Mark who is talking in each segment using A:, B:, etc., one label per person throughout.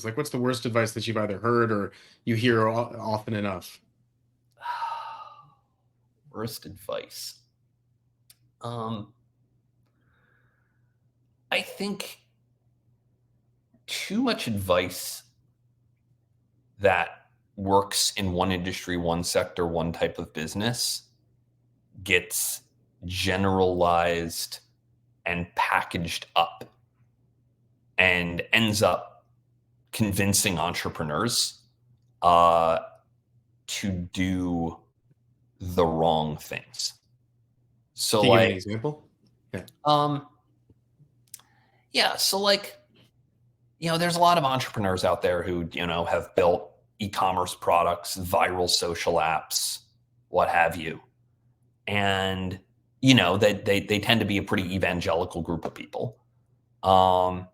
A: Like, what's the worst advice that you've either heard or you hear often enough?
B: Worst advice. Um, I think too much advice that works in one industry, one sector, one type of business gets generalized and packaged up and ends up convincing entrepreneurs uh, to do the wrong things. So
A: Can you give me an
B: like,
A: example? Yeah.
B: um, yeah, so like, there's a lot of entrepreneurs out there who, have built e-commerce products, viral social apps, what have you. And, they tend to be a pretty evangelical group of people. Um,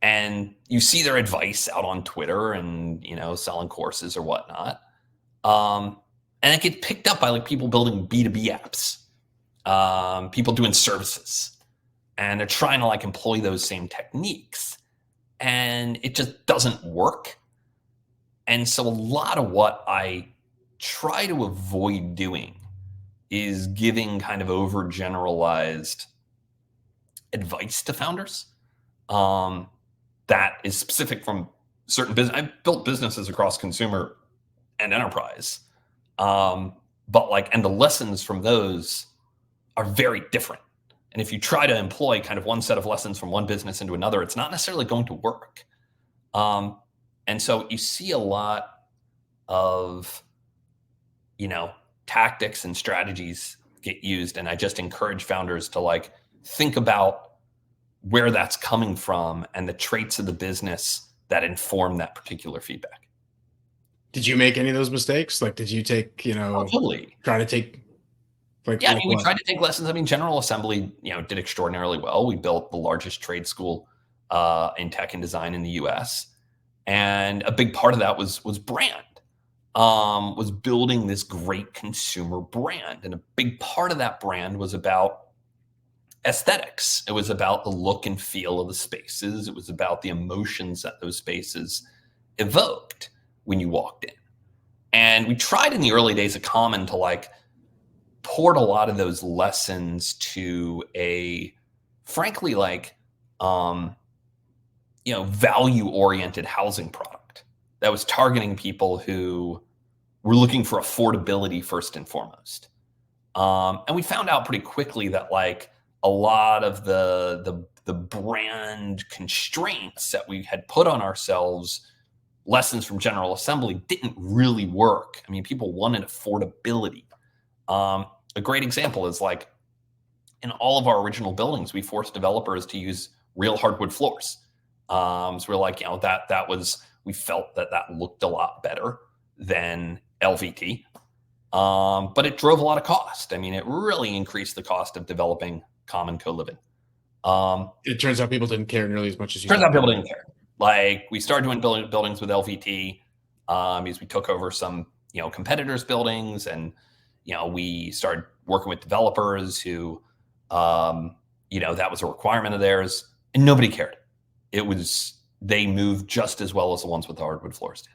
B: and you see their advice out on Twitter and, selling courses or whatnot. And it gets picked up by like people building B2B apps, people doing services, and they're trying to like employ those same techniques, and it just doesn't work. And so a lot of what I try to avoid doing is giving kind of overgeneralized advice to founders um, that is specific from certain business. I've built businesses across consumer and enterprise, um, but like, and the lessons from those are very different. And if you try to employ kind of one set of lessons from one business into another, it's not necessarily going to work. Um, and so you see a lot of, you know, tactics and strategies get used. And I just encourage founders to like think about where that's coming from and the traits of the business that inform that particular feedback.
A: Did you make any of those mistakes? Like, did you take,
B: Oh, totally.
A: try to take,
B: Yeah, I
A: like
B: mean, we
A: what?
B: tried to take lessons. I mean, General Assembly, did extraordinarily well. We built the largest trade school in tech and design in the U.S., and a big part of that was brand, was building this great consumer brand, and a big part of that brand was about aesthetics. It was about the look and feel of the spaces. It was about the emotions that those spaces evoked when you walked in. And we tried in the early days of Common to like poured a lot of those lessons to a frankly like value oriented housing product that was targeting people who were looking for affordability first and foremost. And we found out pretty quickly that like a lot of the brand constraints that we had put on ourselves, lessons from General Assembly, didn't really work. I mean, people wanted affordability. A great example is like in all of our original buildings, we forced developers to use real hardwood floors. So we're like, we felt that looked a lot better than LVT. But it drove a lot of cost. I mean, it really increased the cost of developing common co-living.
A: It turns out people didn't care nearly as much as you
B: Turns
A: thought
B: out
A: they
B: people
A: would.
B: didn't care. Like we started doing buildings with LVT because we took over some competitors' buildings, and we started working with developers who that was a requirement of theirs, and nobody cared. They moved just as well as the ones with the hardwood floors did.